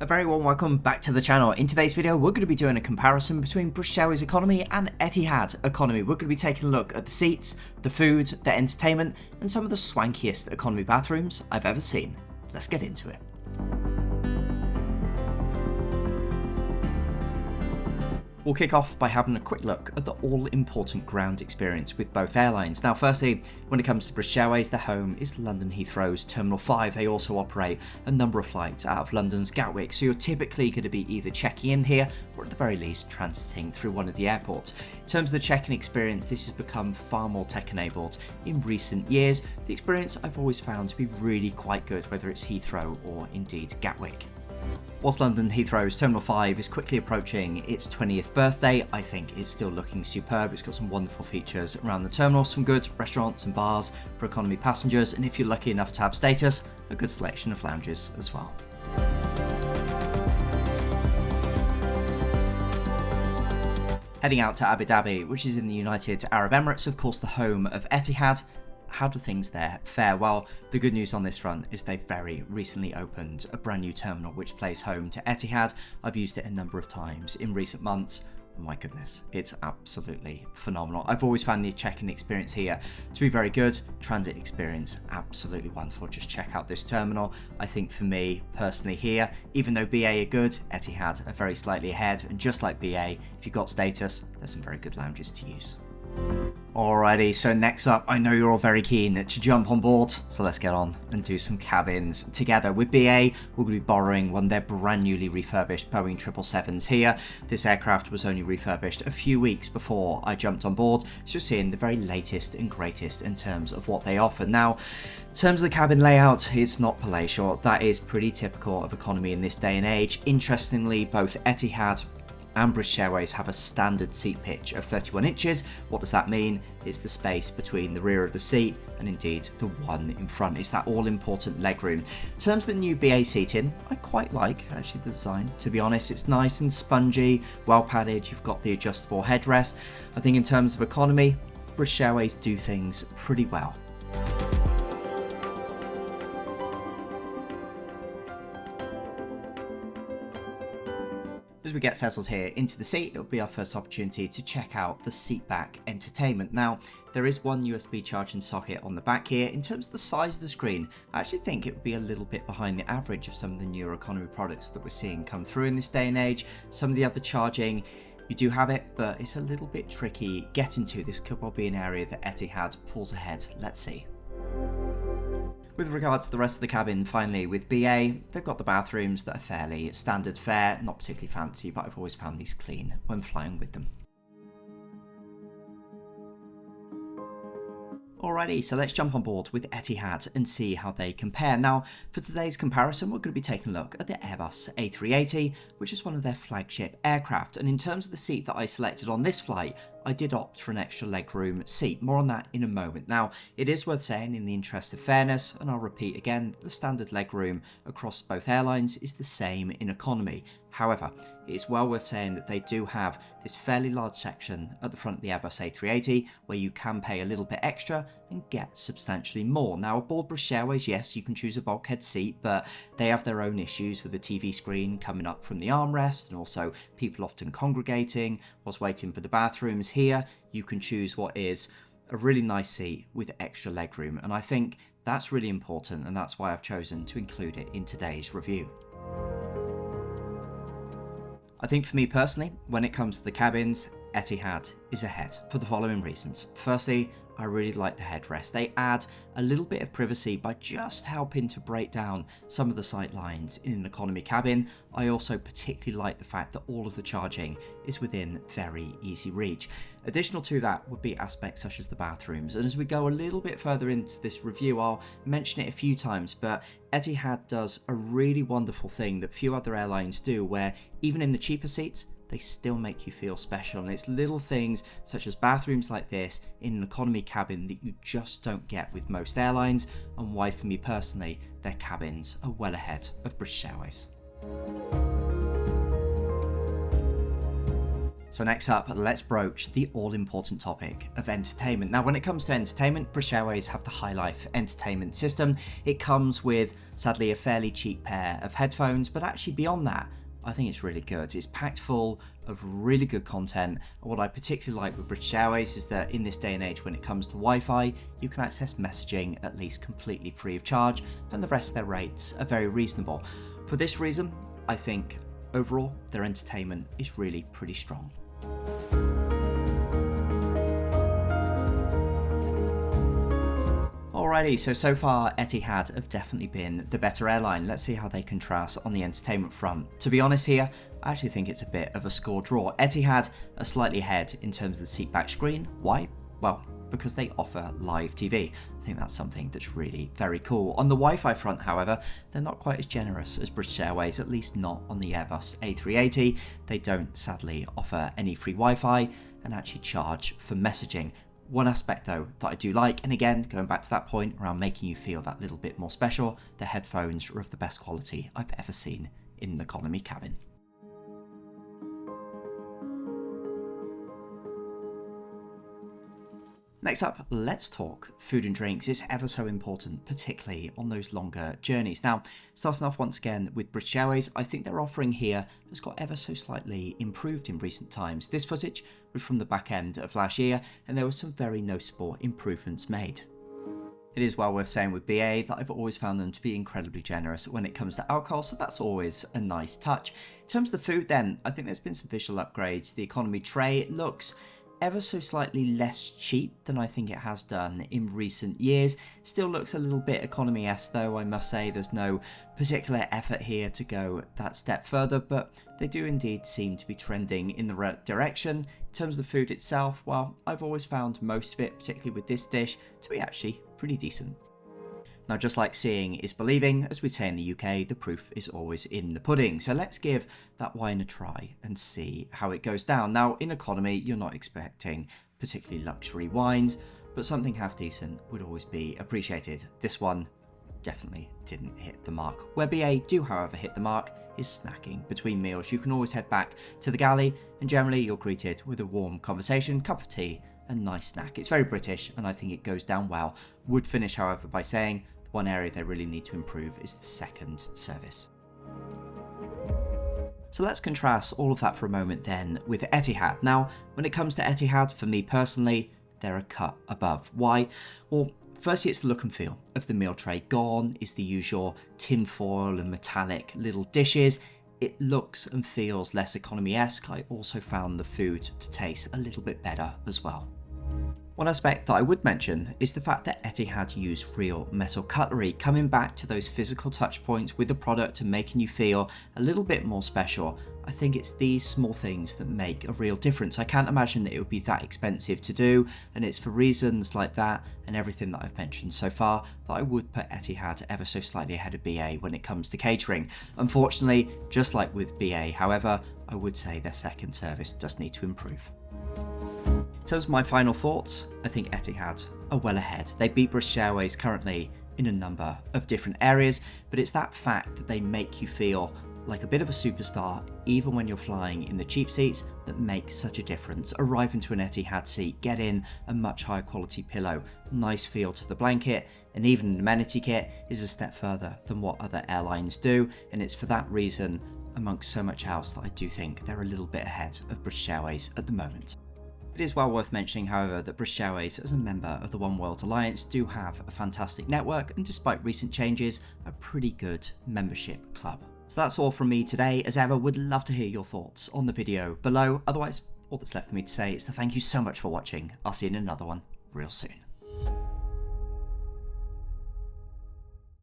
A very warm welcome back to the channel. In today's video, we're going to be doing a comparison between British Airways economy and Etihad economy. We're going to be taking a look at the seats, the food, the entertainment, and some of the swankiest economy bathrooms I've ever seen. Let's get into it. We'll kick off by having a quick look at the all-important ground experience with both airlines. Now firstly, when it comes to British Airways, their home is London Heathrow's Terminal 5. They also operate a number of flights out of London's Gatwick, so you're typically going to be either checking in here or at the very least transiting through one of the airports. In terms of the check-in experience, this has become far more tech-enabled in recent years. The experience I've always found to be really quite good, whether it's Heathrow or indeed Gatwick. Whilst London Heathrow's Terminal 5 is quickly approaching its 20th birthday, I think it's still looking superb. It's got some wonderful features around the terminal, some good restaurants and bars for economy passengers, and if you're lucky enough to have status, a good selection of lounges as well. Heading out to Abu Dhabi, which is in the United Arab Emirates, of course the home of Etihad. How do things there fare? Well, the good news on this front is they've very recently opened a brand new terminal which plays home to Etihad. I've used it a number of times in recent months. Oh my goodness, it's absolutely phenomenal. I've always found the check-in experience here to be very good. Transit experience, absolutely wonderful. Just check out this terminal. I think for me personally here, even though BA are good, Etihad are very slightly ahead. And just like BA, if you've got status, there's some very good lounges to use. Alrighty, so next up, I know you're all very keen to jump on board, so let's get on and do some cabins together. With BA, we're going to be borrowing one of their brand newly refurbished Boeing 777s here. This aircraft was only refurbished a few weeks before I jumped on board, so you're seeing the very latest and greatest in terms of what they offer. Now, in terms of the cabin layout, it's not palatial. That is pretty typical of economy in this day and age. Interestingly, both Etihad and British Airways have a standard seat pitch of 31 inches. What does that mean? It's the space between the rear of the seat and indeed the one in front. It's that all-important legroom. In terms of the new BA seating, I quite like actually the design. To be honest, it's nice and spongy, well padded. You've got the adjustable headrest. I think in terms of economy, British Airways do things pretty well. As we get settled here into the seat, it'll be our first opportunity to check out the seat back entertainment. Now, there is one USB charging socket on the back here. In terms of the size of the screen, I actually think it would be a little bit behind the average of some of the newer economy products that we're seeing come through in this day and age. Some of the other charging, you do have it, but it's a little bit tricky getting to. This could well be an area that Etihad pulls ahead. Let's see. With regards to the rest of the cabin, finally, with BA, they've got the bathrooms that are fairly standard fare, not particularly fancy, but I've always found these clean when flying with them. Alrighty, so let's jump on board with Etihad and see how they compare. Now, for today's comparison, we're going to be taking a look at the Airbus A380, which is one of their flagship aircraft. And in terms of the seat that I selected on this flight, I did opt for an extra legroom seat. More on that in a moment. Now, it is worth saying in the interest of fairness, and I'll repeat again, the standard legroom across both airlines is the same in economy. However, it is well worth saying that they do have this fairly large section at the front of the Airbus A380 where you can pay a little bit extra and get substantially more. Now, aboard British Airways, yes, you can choose a bulkhead seat, but they have their own issues with the TV screen coming up from the armrest and also people often congregating whilst waiting for the bathrooms. Here, you can choose what is a really nice seat with extra legroom, and I think that's really important, and that's why I've chosen to include it in today's review. I think for me personally, when it comes to the cabins, Etihad is ahead for the following reasons. Firstly, I really like the headrest. They add a little bit of privacy by just helping to break down some of the sight lines in an economy cabin. I also particularly like the fact that all of the charging is within very easy reach. Additional to that would be aspects such as the bathrooms. And as we go a little bit further into this review, I'll mention it a few times, but Etihad does a really wonderful thing that few other airlines do, where even in the cheaper seats, they still make you feel special, and it's little things such as bathrooms like this in an economy cabin that you just don't get with most airlines, and why for me personally their cabins are well ahead of British Airways. So next up, let's broach the all-important topic of entertainment. Now, when it comes to entertainment, British Airways have the High Life entertainment system. It comes with, sadly, a fairly cheap pair of headphones, but actually beyond that, I think it's really good. It's packed full of really good content. And what I particularly like with British Airways is that in this day and age, when it comes to Wi-Fi, you can access messaging at least completely free of charge, and the rest of their rates are very reasonable. For this reason, I think overall, their entertainment is really pretty strong. Alrighty, so far Etihad have definitely been the better airline. Let's see how they contrast on the entertainment front. To be honest here, I actually think it's a bit of a score draw. Etihad are slightly ahead in terms of the seatback screen. Why? Well, because they offer live TV. I think that's something that's really very cool. On the Wi-Fi front, however, they're not quite as generous as British Airways, at least not on the Airbus A380. They don't, sadly, offer any free Wi-Fi and actually charge for messaging. One aspect though that I do like, and again going back to that point around making you feel that little bit more special, the headphones are of the best quality I've ever seen in an economy cabin. Next up, let's talk food and drinks. It's ever so important, particularly on those longer journeys. Now, starting off once again with British Airways, I think their offering here has got ever so slightly improved in recent times. This footage was from the back end of last year, and there were some very noticeable improvements made. It is well worth saying with BA that I've always found them to be incredibly generous when it comes to alcohol, so that's always a nice touch. In terms of the food then, I think there's been some visual upgrades. The economy tray looks ever so slightly less cheap than I think it has done in recent years. Still looks a little bit economy-esque though, I must say. There's no particular effort here to go that step further, but they do indeed seem to be trending in the right direction. In terms of the food itself, well, I've always found most of it, particularly with this dish, to be actually pretty decent. Now, just like seeing is believing, as we say in the UK, the proof is always in the pudding. So let's give that wine a try and see how it goes down. Now, in economy, you're not expecting particularly luxury wines, but something half decent would always be appreciated. This one definitely didn't hit the mark. Where BA do, however, hit the mark is snacking between meals. You can always head back to the galley, and generally you're greeted with a warm conversation, cup of tea, and nice snack. It's very British, and I think it goes down well. Would finish, however, by saying one area they really need to improve is the second service. So let's contrast all of that for a moment then with Etihad. Now, when it comes to Etihad, for me personally, they're a cut above. Why? Well, firstly, it's the look and feel of the meal tray. Gone is the usual tinfoil and metallic little dishes. It looks and feels less economy-esque. I also found the food to taste a little bit better as well. One aspect that I would mention is the fact that Etihad use real metal cutlery, coming back to those physical touch points with the product and making you feel a little bit more special. I think it's these small things that make a real difference. I can't imagine that it would be that expensive to do, and it's for reasons like that and everything that I've mentioned so far that I would put Etihad ever so slightly ahead of BA when it comes to catering. Unfortunately, just like with BA, however, I would say their second service does need to improve. In terms of my final thoughts, I think Etihad are well ahead. They beat British Airways currently in a number of different areas, but it's that fact that they make you feel like a bit of a superstar even when you're flying in the cheap seats that makes such a difference. Arrive into an Etihad seat, get in a much higher quality pillow, nice feel to the blanket, and even an amenity kit is a step further than what other airlines do, and it's for that reason, amongst so much else, that I do think they're a little bit ahead of British Airways at the moment. It is well worth mentioning, however, that British Airways, as a member of the One World Alliance, do have a fantastic network and, despite recent changes, a pretty good membership club. So that's all from me today. As ever, would love to hear your thoughts on the video below. Otherwise, all that's left for me to say is to thank you so much for watching. I'll see you in another one real soon.